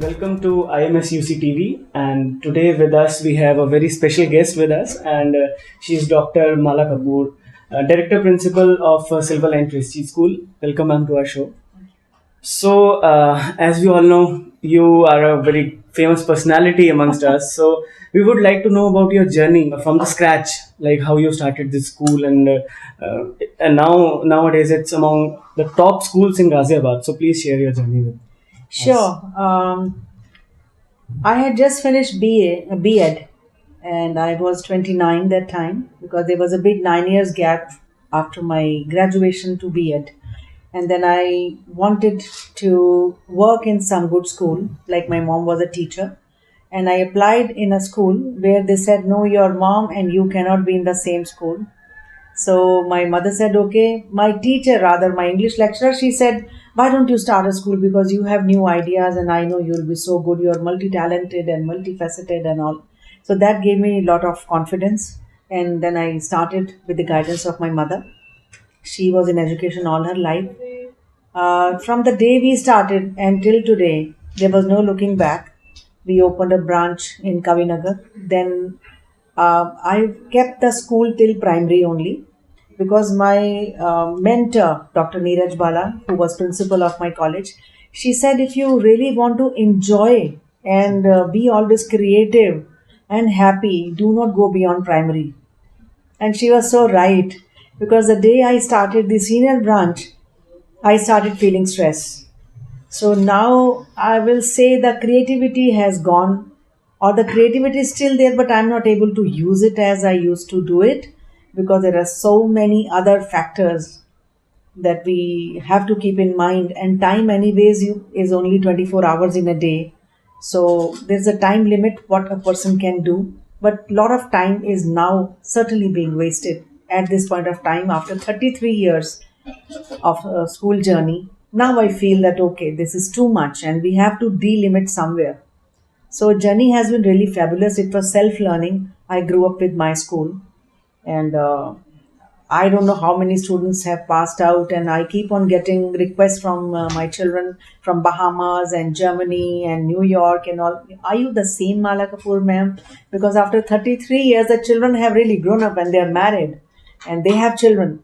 welcome to IMS UC TV. And today with us we have a very special guest with us, and she is Dr. Mala Kapoor, Director Principal of Silver Line Prestige School. Welcome, ma'am, to our show. So, as we all know, you are a very famous personality amongst us. So, we would like to know about your journey from the scratch, like how you started this school, and nowadays it's among the top schools in Ghaziabad. So, please share your journey with us. Sure. I had just finished B.Ed, and I was 29 that time because there was a big 9 years gap after my graduation to B.Ed. And then I wanted to work in some good school, like my mom was a teacher. And I applied in a school where they said, no, your mom and you cannot be in the same school. So my mother said, okay. My teacher, rather my English lecturer, she said, why don't you start a school, because you have new ideas and I know you'll be so good. You're multi-talented and multifaceted and all. So that gave me a lot of confidence. And then I started with the guidance of my mother. She was in education all her life. From the day we started until today, there was no looking back. We opened a branch in Kavinagar. Then I kept the school till primary only, because my mentor, Dr. Neeraj Bala, who was principal of my college, she said, if you really want to enjoy and be always creative and happy, do not go beyond primary. And she was so right, because the day I started the senior branch, I started feeling stress. So now I will say the creativity has gone, or the creativity is still there, but I'm not able to use it as I used to do it, because there are so many other factors that we have to keep in mind. And time anyways is only 24 hours in a day. So there's a time limit what a person can do. But a lot of time is now certainly being wasted at this point of time after 33 years of a school journey. Now I feel that, okay, this is too much and we have to delimit somewhere. So journey has been really fabulous. It was self-learning. I grew up with my school, and I don't know how many students have passed out, and I keep on getting requests from my children from Bahamas and Germany and New York and all. Are you the same Mala Kapoor, ma'am? Because after 33 years, the children have really grown up and they are married and they have children.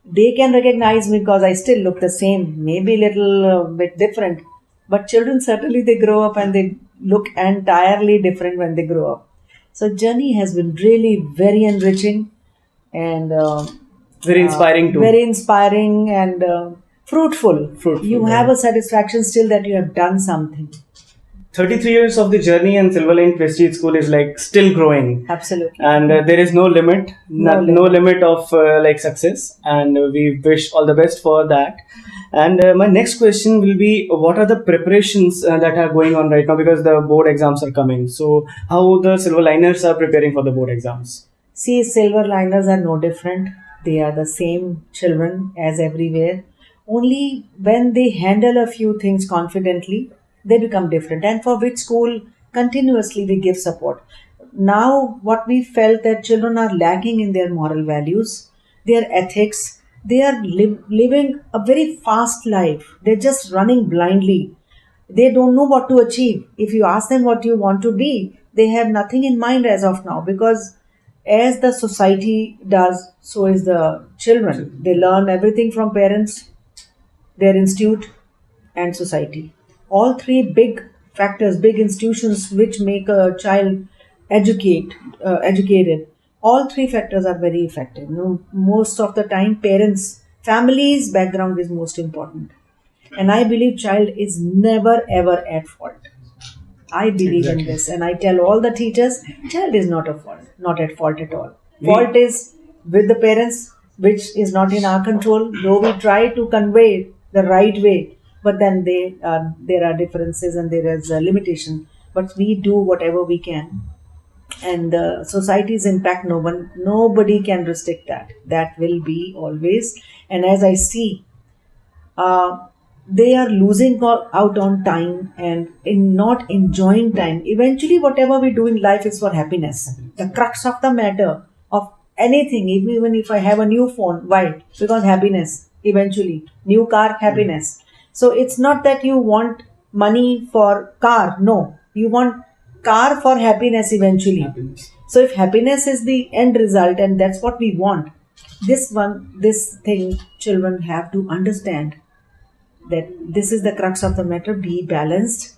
They can recognize me because I still look the same, maybe a little bit different. But children, certainly they grow up and they look entirely different when they grow up. So journey has been really very enriching and Very inspiring too. very inspiring and fruitful. You have a satisfaction still that you have done something. 33 years of the journey, and Silver Line Prestige School is like still growing. Absolutely. And there is no limit, no limit of like success. And we wish all the best for that. And my next question will be, what are the preparations that are going on right now, because the board exams are coming? So how the Silver Liners are preparing for the board exams? See, silver liners are no different. They are the same children as everywhere. Only when they handle a few things confidently, they become different. And for which school continuously we give support. Now, what we felt that children are lacking in their moral values, their ethics. They are living a very fast life. They're just running blindly. They don't know what to achieve. If you ask them what you want to be, they have nothing in mind as of now, because as the society does, so is the children. They learn everything from parents, their institute, and society. All three big factors, big institutions which make a child educated. All three factors are very effective. Most of the time, parents, families' background is most important. And I believe child is never ever at fault. I believe in this, and I tell all the teachers, child is not at fault at all. Fault is with the parents, which is not in our control, though we try to convey the right way, but then there are differences and there is a limitation. But we do whatever we can. And the society's impact, nobody can restrict that. That will be always. And as I see, they are losing out on time and in not enjoying time. Eventually, whatever we do in life is for happiness. The crux of the matter of anything, even if I have a new phone, why? Because happiness, eventually. New car, happiness. So it's not that you want money for car. No, you want car for happiness eventually. Happiness. So if happiness is the end result and that's what we want, this thing children have to understand, that this is the crux of the matter. Be balanced,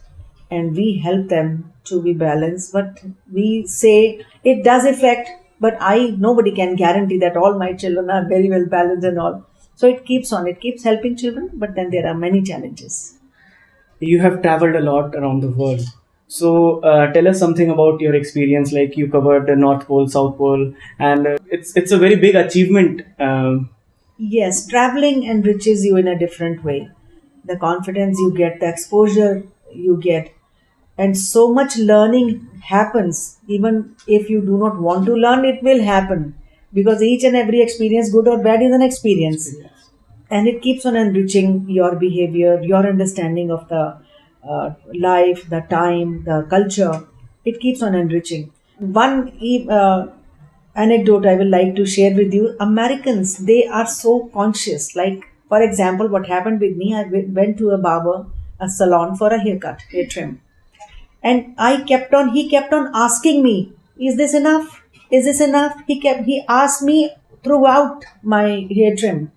and we help them to be balanced. But we say it does affect, but nobody can guarantee that all my children are very well balanced and all. So it keeps helping children, but then there are many challenges. You have traveled a lot around the world. So tell us something about your experience. Like you covered the North Pole, South Pole, and it's a very big achievement. Yes, traveling enriches you in a different way. The confidence you get, the exposure you get, and so much learning happens. Even if you do not want to learn, it will happen, because each and every experience, good or bad, is an experience. And it keeps on enriching your behavior, your understanding of the life, the time, the culture. It keeps on enriching. One anecdote I will like to share with you. Americans, they are so conscious. Like, for example, what happened with me, I went to a salon for a haircut, hair trim. And he kept on asking me, is this enough? Is this enough? He asked me throughout my hair trim,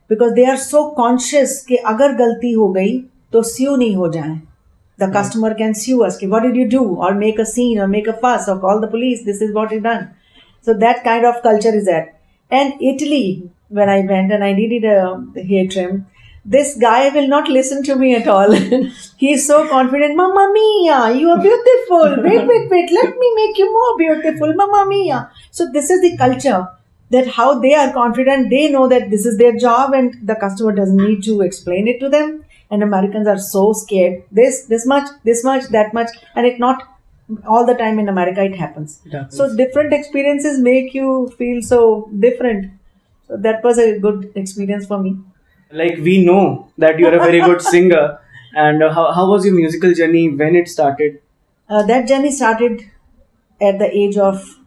because they are so conscious कि अगर गलती हो गई तो sue नहीं हो जाए. The customer can sue us. What did you do? Or make a scene, or make a fuss, or call the police. This is what you done. So that kind of culture is there. And Italy, when I went and I needed a hair trim, this guy will not listen to me at all. He is so confident. Mamma mia, you are beautiful. Wait. Let me make you more beautiful. Mamma mia. So this is the culture, that how they are confident. They know that this is their job and the customer doesn't need to explain it to them. And Americans are so scared. This much, that much. And it not all the time in America it happens. So different experiences make you feel so different. So that was a good experience for me. Like, we know that you're a very good singer. And how was your musical journey when it started? That journey started at the age of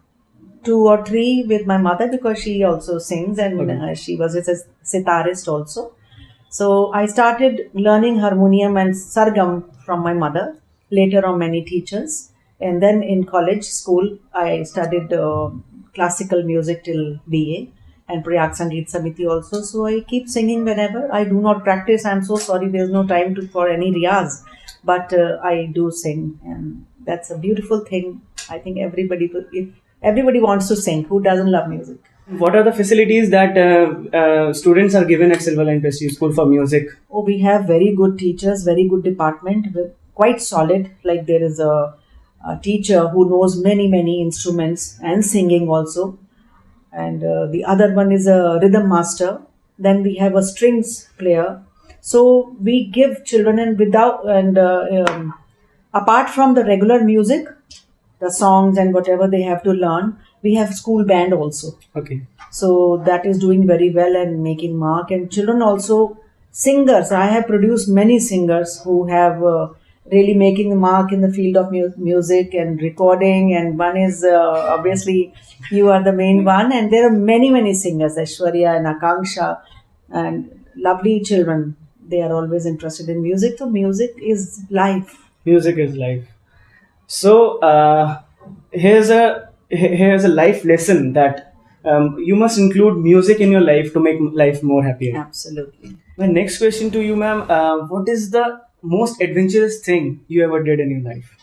2 or 3 with my mother, because she also sings, and she was a sitarist also. So I started learning harmonium and sargam from my mother, later on many teachers. And then in college, school, I studied classical music till BA, and Prayag Sangeet Samiti also. So I keep singing whenever. I do not practice. I'm so sorry. There's no time for any riyaz. But I do sing, and that's a beautiful thing. I think if everybody wants to sing, who doesn't love music? What are the facilities that students are given at Silverline Prestige School for music? Oh, we have very good teachers, very good department, quite solid. Like, there is a teacher who knows many instruments and singing also. And the other one is a rhythm master. Then we have a strings player. So we give children, and apart from the regular music, the songs and whatever they have to learn, we have school band also. Okay. So that is doing very well and making mark. And children also, singers. I have produced many singers who have really making the mark in the field of music and recording. And one is obviously you are the main one. And there are many singers, Aishwarya and Akanksha, and lovely children. They are always interested in music. So music is life. Music is life. So here's a life lesson that you must include music in your life to make life more happier. Absolutely. My next question to you, ma'am, what is the most adventurous thing you ever did in your life?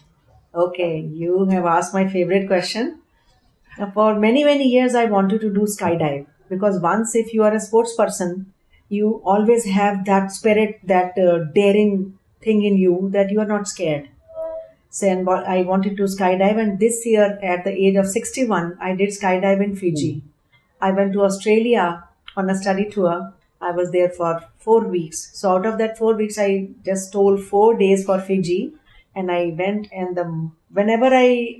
Okay, you have asked my favorite question. For many years, I wanted to do skydive, because once, if you are a sports person, you always have that spirit, that daring thing in you, that you are not scared. So, and I wanted to skydive, and this year at the age of 61, I did skydive in Fiji. I went to Australia on a study tour. I was there for 4 weeks. So out of that 4 weeks, I just stole 4 days for Fiji, and I went. And whenever I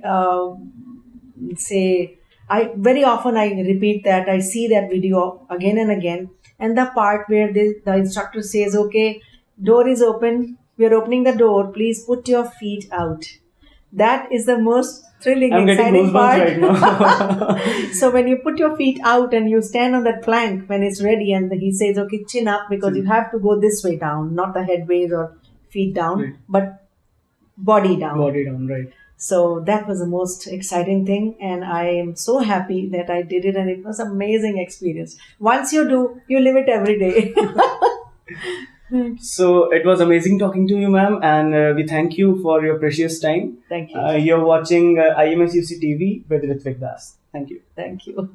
very often I repeat that, I see that video again and again, and the part where the instructor says, "Okay, door is open. We are opening the door. Please put your feet out." That is the most thrilling, exciting part. Right now. So when you put your feet out and you stand on that plank when it's ready, and he says, "Okay, chin up, because you have to go this way down, not the headways or feet down, Right. but body down. Body down, right. So that was the most exciting thing, and I am so happy that I did it, and it was amazing experience. Once you do, you live it every day. So it was amazing talking to you, ma'am, and we thank you for your precious time. Thank you. You're watching IMS UC TV with Ritvik Das. Thank you. Thank you.